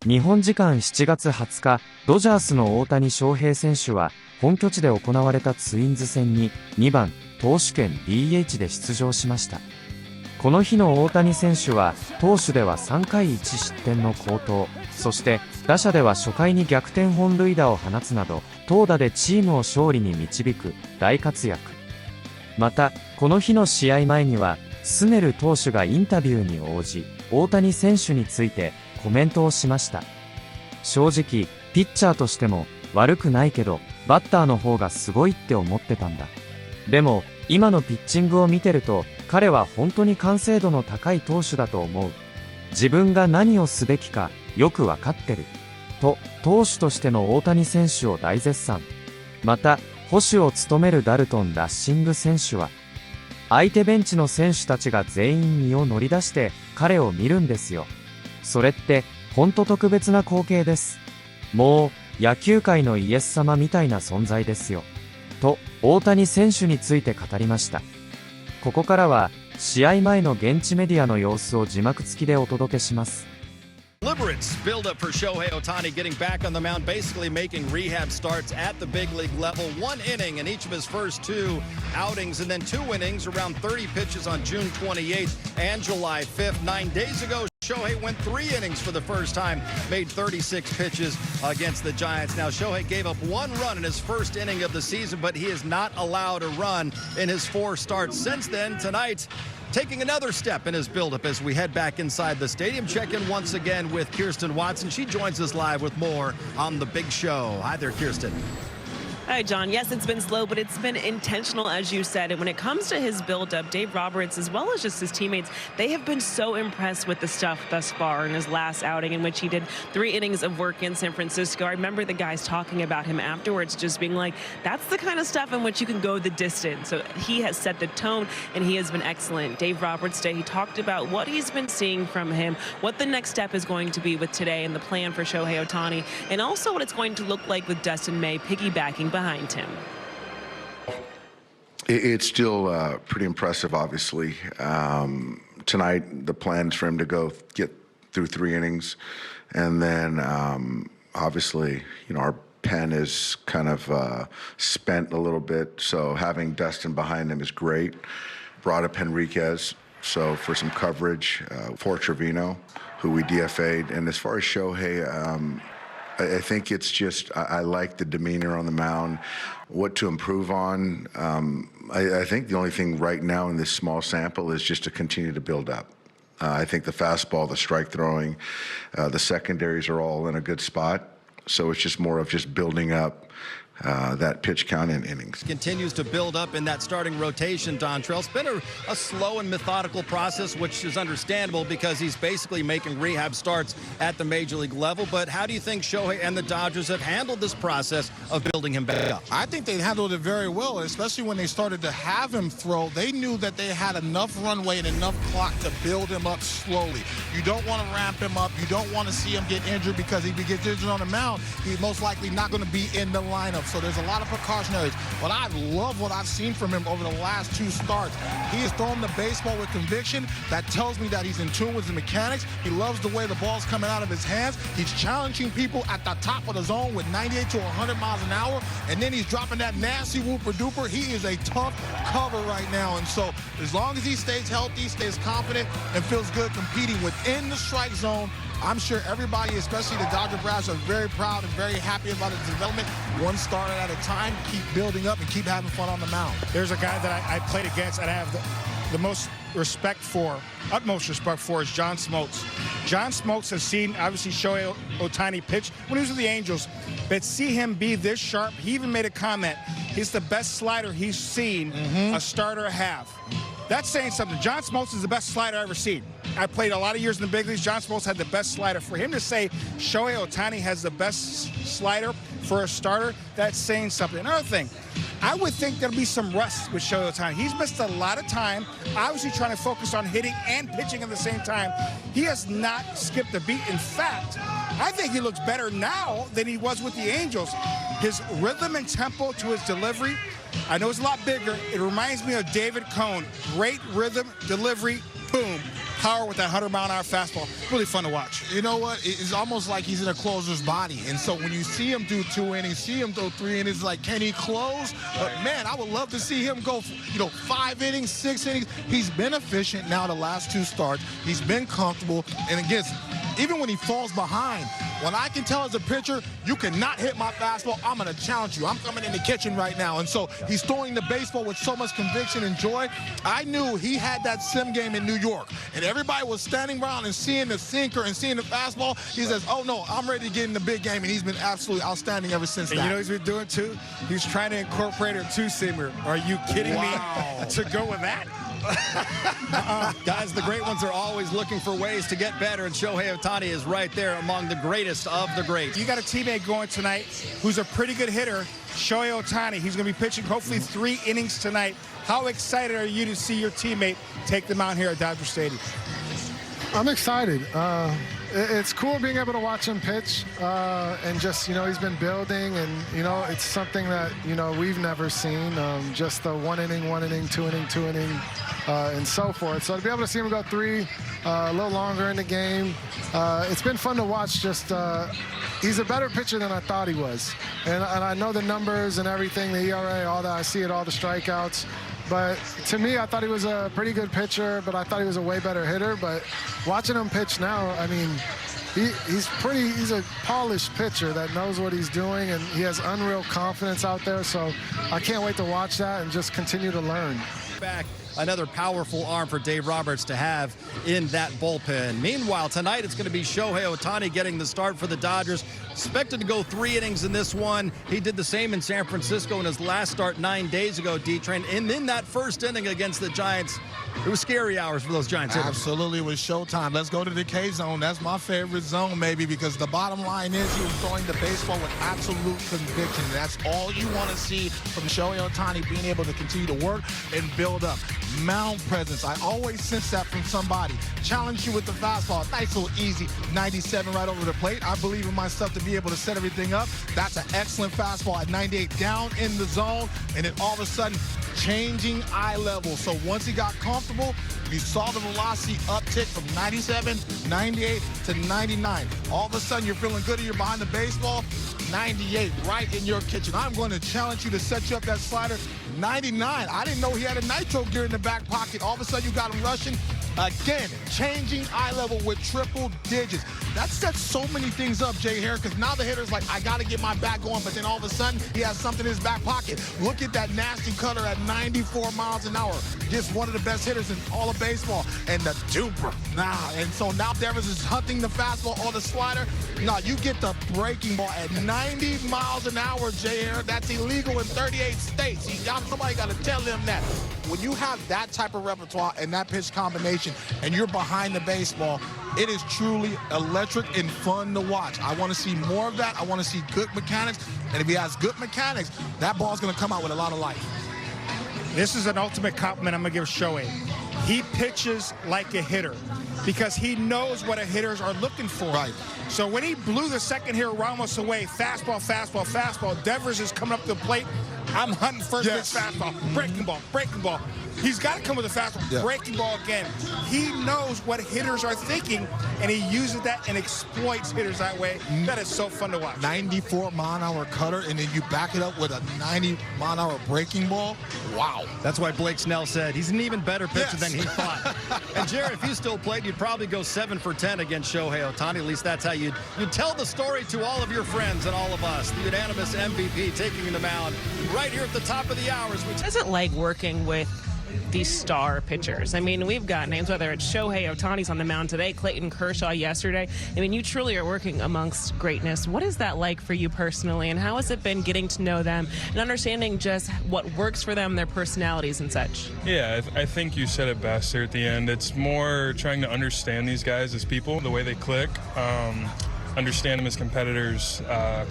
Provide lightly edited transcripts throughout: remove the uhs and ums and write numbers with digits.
日本時間7月20日、ドジャースの大谷翔平選手は、本拠地で行われたツインズ戦に2番、投手兼 DH で出場しました。この日の大谷選手は、投手では3回1失点の好投、そして打者では初回に逆転本塁打を放つなど、投打でチームを勝利に導く大活躍。また、この日の試合前には、スネル投手がインタビューに応じ、大谷選手についてコメントをしました。正直、ピッチャーとしても悪くないけど、バッターの方がすごいって思ってたんだ。でも、今のピッチングを見てると、彼は本当に完成度の高い投手だと思う。自分が何をすべきかよくわかってる。と、投手としての大谷選手を大絶賛。また、捕手を務めるダルトン・ラッシング選手は、相手ベンチの選手たちが全員身を乗り出して彼を見るんですよ。それって、ほんと特別な光景です。もう、野球界のイエス様みたいな存在ですよ。と、大谷選手について語りました。ここからは、試合前の現地メディアの様子を字幕付きでお届けします。Deliberate build-up for Shohei Ohtani getting back on the mound, basically making rehab starts at the big league level. 1 inning in each of his first 2 outings, and then 2 innings, around 30 pitches on June 28th and July 5th. 9 days ago, Shohei went 3 innings for the first time, made 36 pitches against the Giants. Now, Shohei gave up 1 run in his first inning of the season, but he is not allowed a run in his 4 starts since then. Tonight, taking another step in his buildup as we head back inside the stadium. Check in once again with Kirsten Watson. She joins us live with more on The Big Show. Hi there, Kirsten. Hi, John. Yes, it's been slow, but it's been intentional, as you said. And when it comes to his build-up, Dave Roberts, as well as just his teammates, they have been so impressed with the stuff thus far in his last outing, in which he did 3 innings of work in San Francisco. I remember the guys talking about him afterwards, just being like, that's the kind of stuff in which you can go the distance. So he has set the tone, and he has been excellent. Dave Roberts today, he talked about what he's been seeing from him, what the next step is going to be with today, and the plan for Shohei Ohtani, and also what it's going to look like with Dustin May piggybacking behind him. It's still pretty impressive, obviously. Tonight, the plan is for him to get through 3 innings. And then, obviously, our pen is kind of spent a little bit. So having Dustin behind him is great. Brought up Henriquez, so for some coverage, for Trevino, who we DFA'd. And as far as Shohei, I think it's just, I like the demeanor on the mound, what to improve on. I think the only thing right now in this small sample is just to continue to build up. I think the fastball, the strike throwing, the secondaries are all in a good spot. So it's just more of just building up that pitch count in innings. Continues to build up in that starting rotation, Dontrell. It's been a slow and methodical process, which is understandable because he's basically making rehab starts at the major league level. But how do you think Shohei and the Dodgers have handled this process of building him back up? I think they handled it very well, especially when they started to have him throw. They knew that they had enough runway and enough clock to build him up slowly. You don't want to ramp him up. You don't want to see him get injured, because if he gets injured on the mound, he's most likely not going to be in the lineup. So there's a lot of precautionaries. But I love what I've seen from him over the last 2 starts. He is throwing the baseball with conviction. That tells me that he's in tune with the mechanics. He loves the way the ball's coming out of his hands. He's challenging people at the top of the zone with 98 to 100 miles an hour. And then he's dropping that nasty whooper-duper. He is a tough cover right now. And so as long as he stays healthy, stays confident, and feels good competing within the strike zone, I'm sure everybody, especially the Dodger brass, are very proud and very happy about his development. 1 starter at a time, keep building up and keep having fun on the mound. There's a guy that I played against and I have the most respect for, utmost respect for, is John Smoltz. John Smoltz has seen, obviously, Shohei Ohtani pitch when he was with the Angels, but see him be this sharp. He even made a comment. It's the best slider he's seen a starter have. That's saying something. John Smoltz is the best slider I've ever seen. I played a lot of years in the big leagues. John Smoltz had the best slider. For him to say Shohei Ohtani has the best slider for a starter, that's saying something. Another thing, I would think there'll be some rust with Shohei Ohtani. He's missed a lot of time, obviously trying to focus on hitting and pitching at the same time. He has not skipped a beat. In fact, I think he looks better now than he was with the Angels. His rhythm and tempo to his delivery, I know it's a lot bigger. It reminds me of David Cone. Great rhythm, delivery, boom. power with that 100-mile-an-hour fastball. Really fun to watch. You know what? It's almost like he's in a closer's body. And so when you see him do 2 innings, see him throw 3 innings, like, can he close? But, man, I would love to see him go, 5 innings, 6 innings. He's been efficient now the last 2 starts. He's been comfortable. And again, even when he falls behind, when I can tell as a pitcher, you cannot hit my fastball, I'm going to challenge you. I'm coming in the kitchen right now. And so he's throwing the baseball with so much conviction and joy. I knew he had that sim game in New York. And everybody was standing around and seeing the sinker and seeing the fastball. He says, oh, no, I'm ready to get in the big game. And he's been absolutely outstanding ever since that. And you know what he's been doing, too? He's trying to incorporate a two-seamer. Are you kidding me to go with that? Guys, the great ones are always looking for ways to get better, and Shohei Ohtani is right there among the greatest of the greats. You got a teammate going tonight who's a pretty good hitter, Shohei Ohtani. He's going to be pitching hopefully 3 innings tonight. How excited are you to see your teammate take the mound here at Dodger Stadium? I'm excited. It's cool being able to watch him pitch and just, he's been building and, it's something that, we've never seen, just the 1 inning, 1 inning, 2 inning, 2 inning, and so forth. So to be able to see him go 3 a little longer in the game, it's been fun to watch. Just he's a better pitcher than I thought he was. And I know the numbers and everything, the ERA, all that. I see it, all the strikeouts. But to me, I thought he was a pretty good pitcher, but I thought he was a way better hitter. But watching him pitch now, I mean, he's a polished pitcher that knows what he's doing, and he has unreal confidence out there. So I can't wait to watch that and just continue to learn. Back. Another powerful arm for Dave Roberts to have in that bullpen. Meanwhile, tonight it's going to be Shohei Ohtani getting the start for the Dodgers. Expected to go 3 innings in this one. He did the same in San Francisco in his last start 9 days ago, D-Train. And in that first inning against the Giants, it was scary hours for those Giants hitters. Absolutely, it was showtime. Let's go to the K zone. That's my favorite zone, maybe, because the bottom line is he was throwing the baseball with absolute conviction. That's all you want to see from Shohei Ohtani, being able to continue to work and build up. Mound presence. I always sense that from somebody. Challenge you with the fastball. Nice little easy 97 right over the plate. I believe in myself to be able to set everything up. That's an excellent fastball at 98 down in the zone. And then all of a sudden, changing eye level. So once he got comfortable, you saw the velocity uptick from 97, 98 to 99. All of a sudden, you're feeling good and you're behind the baseball. 98 right in your kitchen. I'm going to challenge you to set you up that slider. 99. I didn't know he had a nitro gear in the back pocket. All of a sudden, you got him rushing. Again, changing eye level with triple digits. That sets so many things up, Jay Hare, because now the hitter's like, I got to get my back going, but then all of a sudden, he has something in his back pocket. Look at that nasty cutter at 94 miles an hour. Just one of the best hitters in all of baseball. And the duper. And so now Devers is hunting the fastball or the slider. Now you get the breaking ball at 90 miles an hour, Jay Hare. That's illegal in 38 states. Somebody got to tell them that. When you have that type of repertoire and that pitch combination and you're behind the baseball, it is truly electric and fun to watch. I want to see more of that. I want to see good mechanics. And if he has good mechanics, that ball's going to come out with a lot of life. This is an ultimate compliment I'm going to give Shohei. He pitches like a hitter because he knows what hitters are looking for. Right. So when he blew the second hitter Ramos away, fastball, fastball, fastball, Devers is coming up to the plate. I'm hunting first pitch fastball, breaking ball, breaking ball. He's got to come with a fastball, breaking ball again. He knows what hitters are thinking, and he uses that and exploits hitters that way. That is so fun to watch. 94-mile-an-hour cutter, and then you back it up with a 90-mile-an-hour breaking ball. Wow. That's why Blake Snell said he's an even better pitcher than he thought. And, Jared, if you still played, you'd probably go 7 for 10 against Shohei Ohtani. At least that's how you'd tell the story to all of your friends and all of us. The unanimous MVP taking the mound right here at the top of the hours. What is it like working with these star pitchers? I mean, we've got names, whether it's Shohei Ohtani's on the mound today, Clayton Kershaw yesterday. I mean, you truly are working amongst greatness. What is that like for you personally, and how has it been getting to know them and understanding just what works for them, their personalities and such? Yeah, I think you said it best there at the end. It's more trying to understand these guys as people, the way they click. understand them as competitors.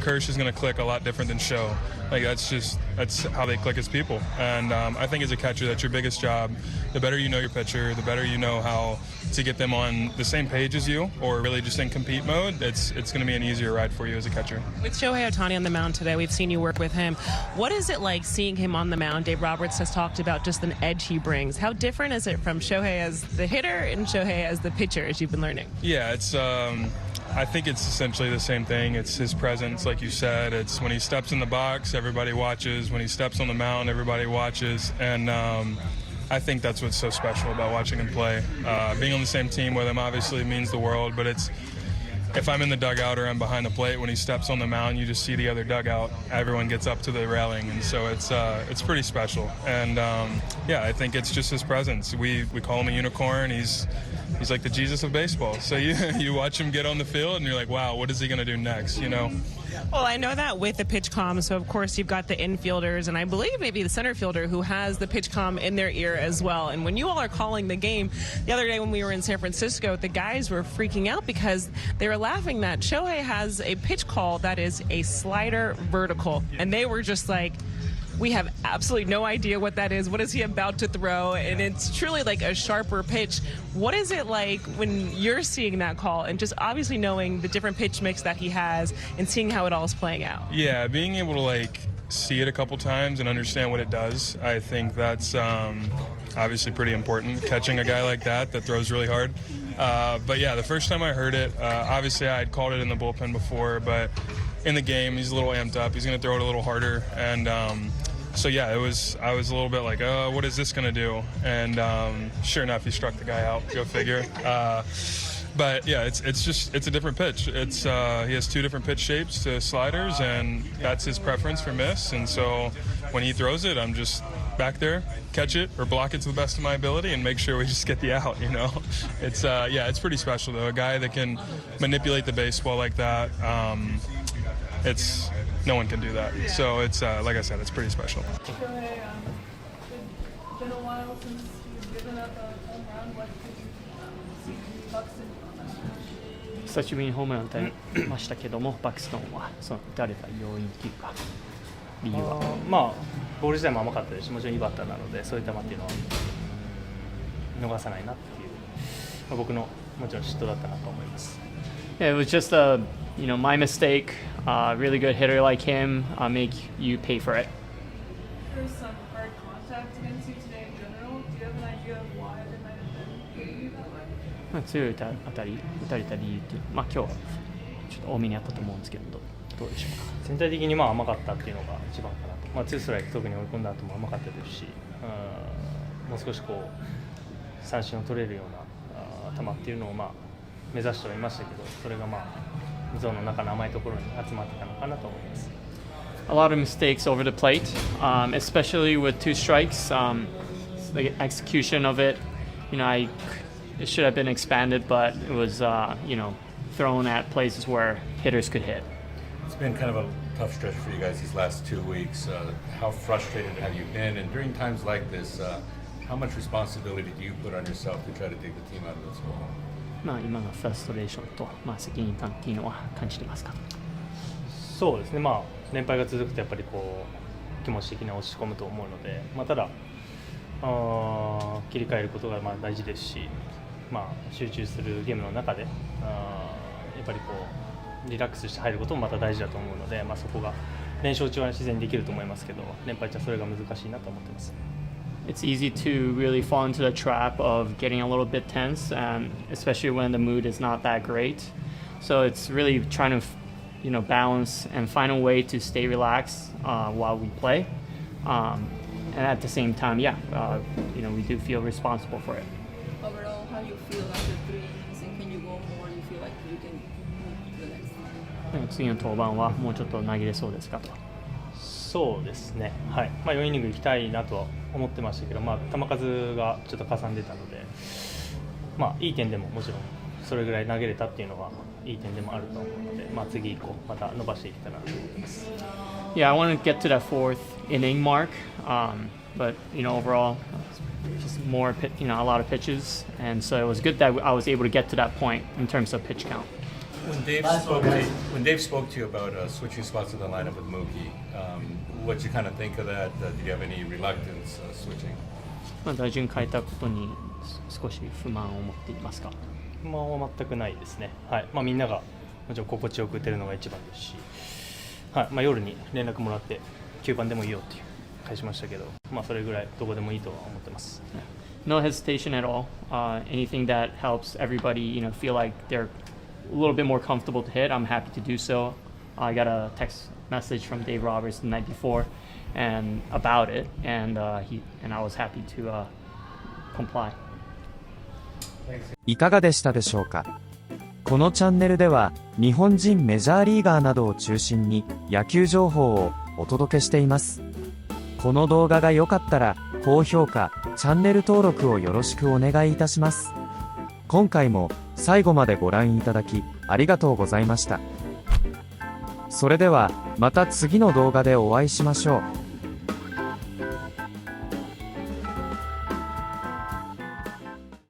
Kirsch is going to click a lot different than Show. Like that's how they click as people. And I think as a catcher, that's your biggest job. The better you know your pitcher, the better you know how to get them on the same page as you, or really just in compete mode. It's going to be an easier ride for you as a catcher. With Shohei Ohtani on the mound today, we've seen you work with him. What is it like seeing him on the mound? Dave Roberts has talked about just an edge he brings. How different is it from Shohei as the hitter and Shohei as the pitcher, as you've been learning? Yeah, it's. I think it's essentially the same thing. It's his presence, like you said. It's when he steps in the box, everybody watches. When he steps on the mound, everybody watches. And I think that's what's so special about watching him play. Being on the same team with him obviously means the world, but it's if I'm in the dugout or I'm behind the plate, when he steps on the mound, you just see the other dugout. Everyone gets up to the railing, and so it's pretty special. And yeah, I think it's just his presence. We call him a unicorn. He's like the Jesus of baseball. So you watch him get on the field, and you're like, wow, what is he going to do next? You know. Well, I know that with the pitch comm, so of course you've got the infielders, and I believe maybe the center fielder who has the pitch comm in their ear as well. And when you all are calling the game, the other day when we were in San Francisco, the guys were freaking out because they were laughing that Shohei has a pitch call that is a slider vertical, and they were just like, we have absolutely no idea what that is. What is he about to throw? And it's truly like a sharper pitch. What is it like when you're seeing that call and just obviously knowing the different pitch mix that he has and seeing how it all is playing out? Yeah, being able to like see it a couple times and understand what it does, I think that's obviously pretty important. Catching a guy like that throws really hard. But yeah, the first time I heard it, obviously I had called it in the bullpen before, but in the game he's a little amped up. He's going to throw it a little harder, and so yeah, I was a little bit like, oh, what is this going to do? And sure enough, he struck the guy out. Go figure. But yeah, it's a different pitch. He has two different pitch shapes to sliders, and that's his preference for miss. And so when he throws it, I'm just back there, catch it or block it to the best of my ability, and make sure we just get the out. You know, it's it's pretty special though. A guy that can manipulate the baseball like that. No one can do that. So it's like I said, it's pretty special. It's been a while since you've given up a home run. What did you see Buxton? 久しぶりにホームラン打たれましたけども、バクストンはその打たれた要因というか理由はまあボール自体も甘かったですし、もちろんいいバッターなので、そういう球っていうのは逃さないなっていう、僕のもちろん嫉妬だったなと思います。Yeah, it was just my mistake. Really good hitter like him, make you pay for it. There's some hard contact against you today in general. Do you have an idea of why they might have been hitting you that way? 強い当たり打たれた理由っていう、今日はちょっと多めにあったと思うんですけど、どうでしょうか。全体的に甘かったっていうのが一番かなと。2ストライク特に追い込んだ後も甘かったですし、もう少し三振を取れるような球っていうのを目指してはいましたけど、それがゾーンの中の甘いところに集まってたのかなと思います。A lot of mistakes over the plate, especially with two strikes. The execution of it, it should have been expanded, but it was, thrown at places where hitters could hit. It's been kind of a tough stretch for you guys these last 2 weeks. How frustrated have you been? And during times like this, how much responsibility do you put on yourself to try to take the team out of this hole? 今のフラストレーションと、責任感っていうのは感じてますか。そうですね、連敗が続くとやっぱり気持ち的に落ち込むと思うので、ただ切り替えることが大事ですし、集中するゲームの中でやっぱりリラックスして入ることもまた大事だと思うので、そこが連勝中は自然にできると思いますけど、連敗中はそれが難しいなと思ってます。It's easy to really fall into the trap of getting a little bit tense, and especially when the mood is not that great. So it's really trying to, balance and find a way to stay relaxed while we play. And at the same time, we do feel responsible for it. Overall, how do you feel after 3 innings, and can you go more? Do you feel like you can move to the next one? 次の登板はもうちょっと投げれそうですかと。そうですね、はい。4イニング行きたいなとは思ってましたけど、球数がちょっとかさんでたので、いい点でももちろんそれぐらい投げれたっていうのはいい点でもあると思うので、次以降また伸ばしていけたらなと思います。Yeah, I want to get to that 4th inning mark, but overall, just more, a lot of pitches, and so it was good that I was able to get to that point in terms of pitch count. When Dave spoke to you about switching spots in the lineup with Mookie, what did you kind of think of that? Did you have any reluctance switching? 打順変えたことに少し不満を持っていますか？不満は全くないですね。はい。みんながもちろん心地よく打てるのが一番ですし、はい。夜に連絡もらって9番でもいいよっていう返しましたけど、それぐらいどこでもいいとは思ってます。No hesitation at all. Anything that helps everybody, feel like they're a little bit more comfortable to hit, I'm happy to do so. I got a text message from Dave Roberts the night before, and about it, and I was happy to comply. いかがでしたでしょうか。このチャンネルでは日本人メジャーリーガーなどを中心に野球情報をお届けしています。この動画が良かったら高評価、チャンネル登録をよろしくお願いいたします。今回も最後までご覧いただきありがとうございました。それではまた次の動画でお会いしましょう。